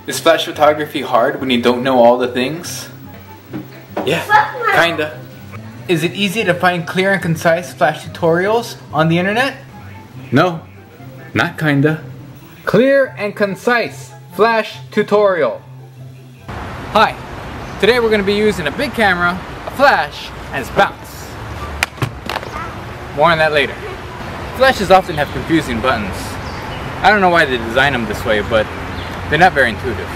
Is flash photography hard when you don't know all the things? Yeah, kinda. Is it easy to find clear and concise flash tutorials on the internet? No, not kinda. Clear and concise flash tutorial. Hi, today we're going to be using a big camera, a flash, and its bounce. More on that later. Flashes often have confusing buttons. I don't know why they design them this way, but they're not very intuitive.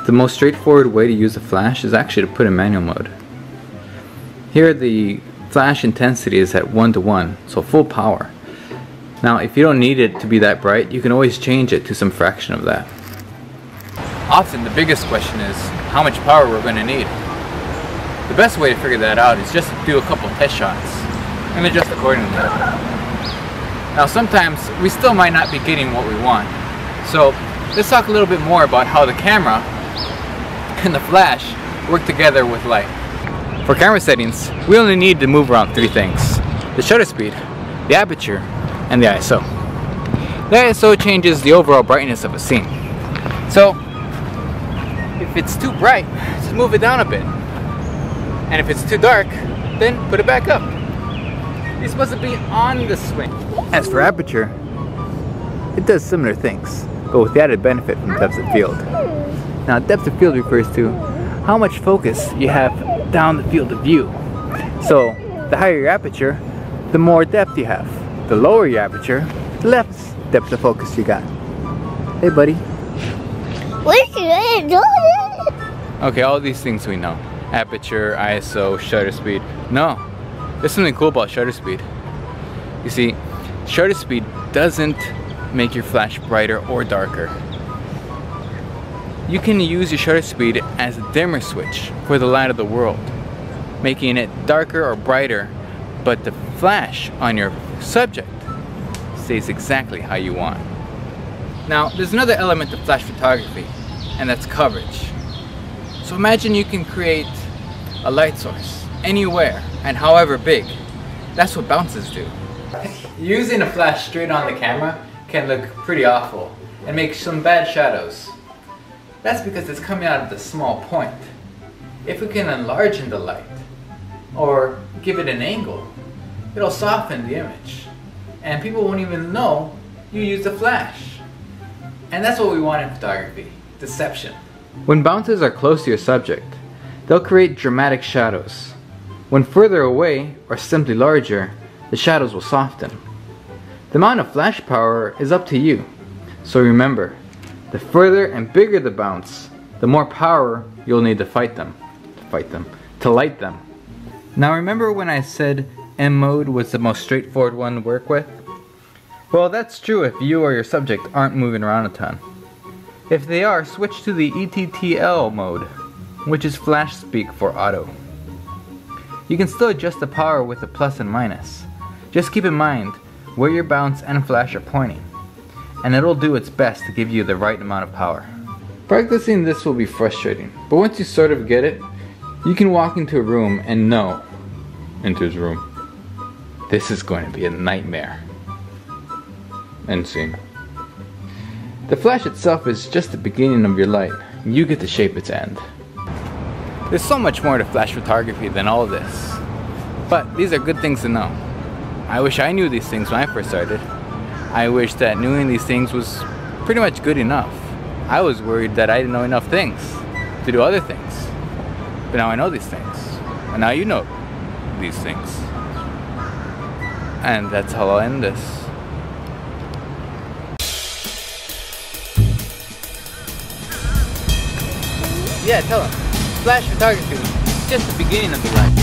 The most straightforward way to use a flash is actually to put in manual mode. Here the flash intensity is at 1:1, so full power. Now if you don't need it to be that bright, you can always change it to some fraction of that. Often the biggest question is how much power we're going to need. The best way to figure that out is just to do a couple test shots and adjust accordingly. Now sometimes we still might not be getting what we want, so let's talk a little bit more about how the camera and the flash work together with light. For camera settings, we only need to move around three things: the shutter speed, the aperture, and the ISO. The ISO changes the overall brightness of a scene. So if it's too bright, just move it down a bit. And if it's too dark, then put it back up. You're supposed to be on the swing. As for aperture, it does similar things, but with the added benefit from depth of field. Now depth of field refers to how much focus you have down the field of view. So the higher your aperture, the more depth you have. The lower your aperture, the less depth of focus you got. Hey buddy. Okay, all these things we know. Aperture, ISO, shutter speed. No, there's something cool about shutter speed. You see, shutter speed doesn't make your flash brighter or darker. You can use your shutter speed as a dimmer switch for the light of the world, making it darker or brighter, but the flash on your subject stays exactly how you want. Now, there's another element of flash photography, and that's coverage. So imagine you can create a light source anywhere and however big. That's what bounces do. Using a flash straight on the camera can look pretty awful and make some bad shadows. That's because it's coming out of the small point. If we can enlarge the light or give it an angle, it'll soften the image and people won't even know you used a flash. And that's what we want in photography: deception. When bounces are close to your subject, they'll create dramatic shadows. When further away or simply larger, the shadows will soften. The amount of flash power is up to you. So remember, the further and bigger the bounce, the more power you'll need to light them. Now remember when I said M mode was the most straightforward one to work with? Well, that's true if you or your subject aren't moving around a ton. If they are, switch to the ETTL mode, which is flash speak for auto. You can still adjust the power with the plus and minus. Just keep in mind where your bounce and flash are pointing, and it'll do its best to give you the right amount of power. Practicing this will be frustrating, but once you sort of get it, you can walk into a room and know, this is going to be a nightmare. End scene. The flash itself is just the beginning of your light. You get to shape its end. There's so much more to flash photography than all of this, but these are good things to know. I wish I knew these things when I first started. I wish that knowing these things was pretty much good enough. I was worried that I didn't know enough things to do other things. But now I know these things. And now you know these things. And that's how I'll end this. Yeah, tell him. Flash photography was just the beginning of the life.